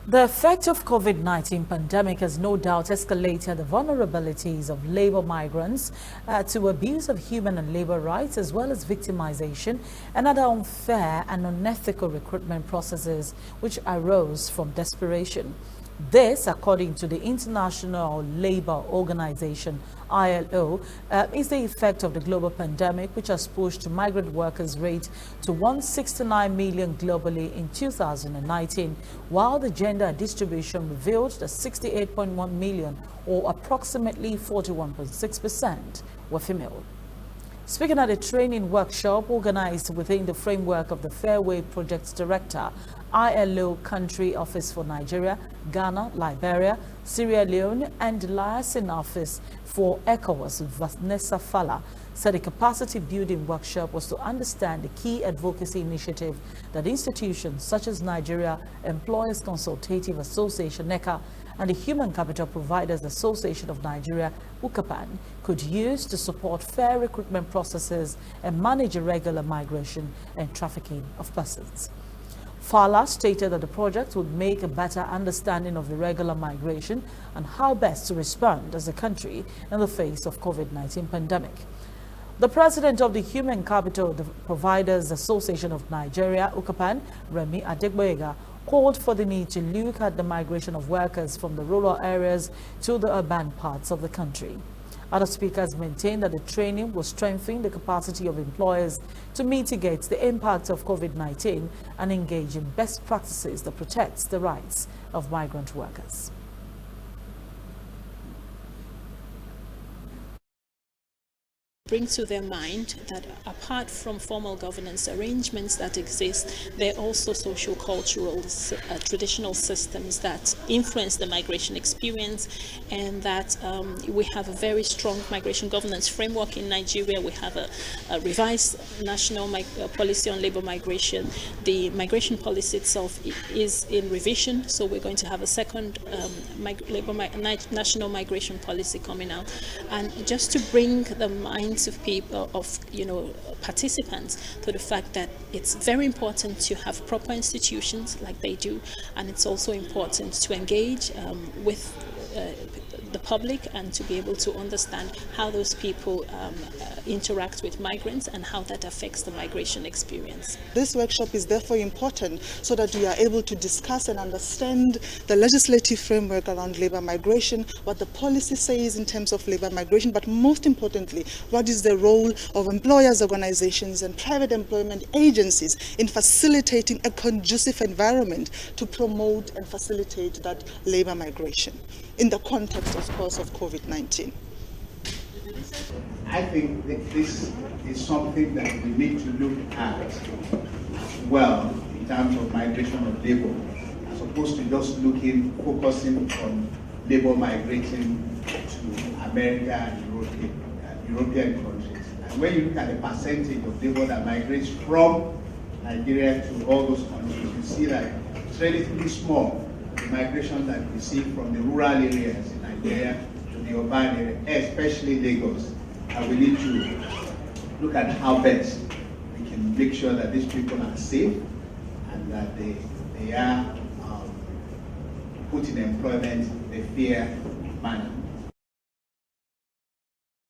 The effect of COVID-19 pandemic has no doubt escalated the vulnerabilities of labor migrants to abuse of human and labor rights, as well as victimization and other unfair and unethical recruitment processes which arose from desperation. This, according to the International Labour Organization, ILO, is the effect of the global pandemic, which has pushed migrant workers' rate to 169 million globally in 2019, while the gender distribution revealed that 68.1 million, or approximately 41.6%, were female. Speaking at a training workshop organized within the framework of the Fairway Project Director, ILO Country Office for Nigeria, Ghana, Liberia, Sierra Leone, and Liaison Office for ECOWAS, Vanessa Falla, said the capacity building workshop was to understand the key advocacy initiative that institutions such as Nigeria Employers Consultative Association, NECA, and the Human Capital Providers Association of Nigeria, UCAPAN, could use to support fair recruitment processes and manage irregular migration and trafficking of persons. Fala stated that the project would make a better understanding of irregular migration and how best to respond as a country in the face of COVID-19 pandemic. The president of the Human Capital Providers Association of Nigeria, UCAPAN, Remi Adegboyega, called for the need to look at the migration of workers from the rural areas to the urban parts of the country. Other speakers maintained that the training will strengthen the capacity of employers to mitigate the impact of COVID-19 and engage in best practices that protects the rights of migrant workers. Bring to their mind that apart from formal governance arrangements that exist, there are also social-cultural, traditional systems that influence the migration experience, and that we have a very strong migration governance framework in Nigeria. We have a revised national policy on labor migration. The migration policy itself is in revision, so we're going to have a second national migration policy coming out. And just to bring the minds of people, participants, to the fact that it's very important to have proper institutions like they do, and it's also important to engage with the public and to be able to understand how those people interact with migrants and how that affects the migration experience. This workshop is therefore important so that we are able to discuss and understand the legislative framework around labor migration, what the policy says in terms of labor migration, but most importantly, what is the role of employers' organizations and private employment agencies in facilitating a conducive environment to promote and facilitate that labor migration in the context, of course, of COVID-19. I think that this is something that we need to look at as well in terms of migration of labor, as opposed to just focusing on labor migrating to America and European countries. And when you look at the percentage of labor that migrates from Nigeria to all those countries, you see that it's relatively small. The migration that we see from the rural areas in Nigeria to the urban area, especially Lagos. And we need to look at how best we can make sure that these people are safe and that they are put in employment in a fair manner.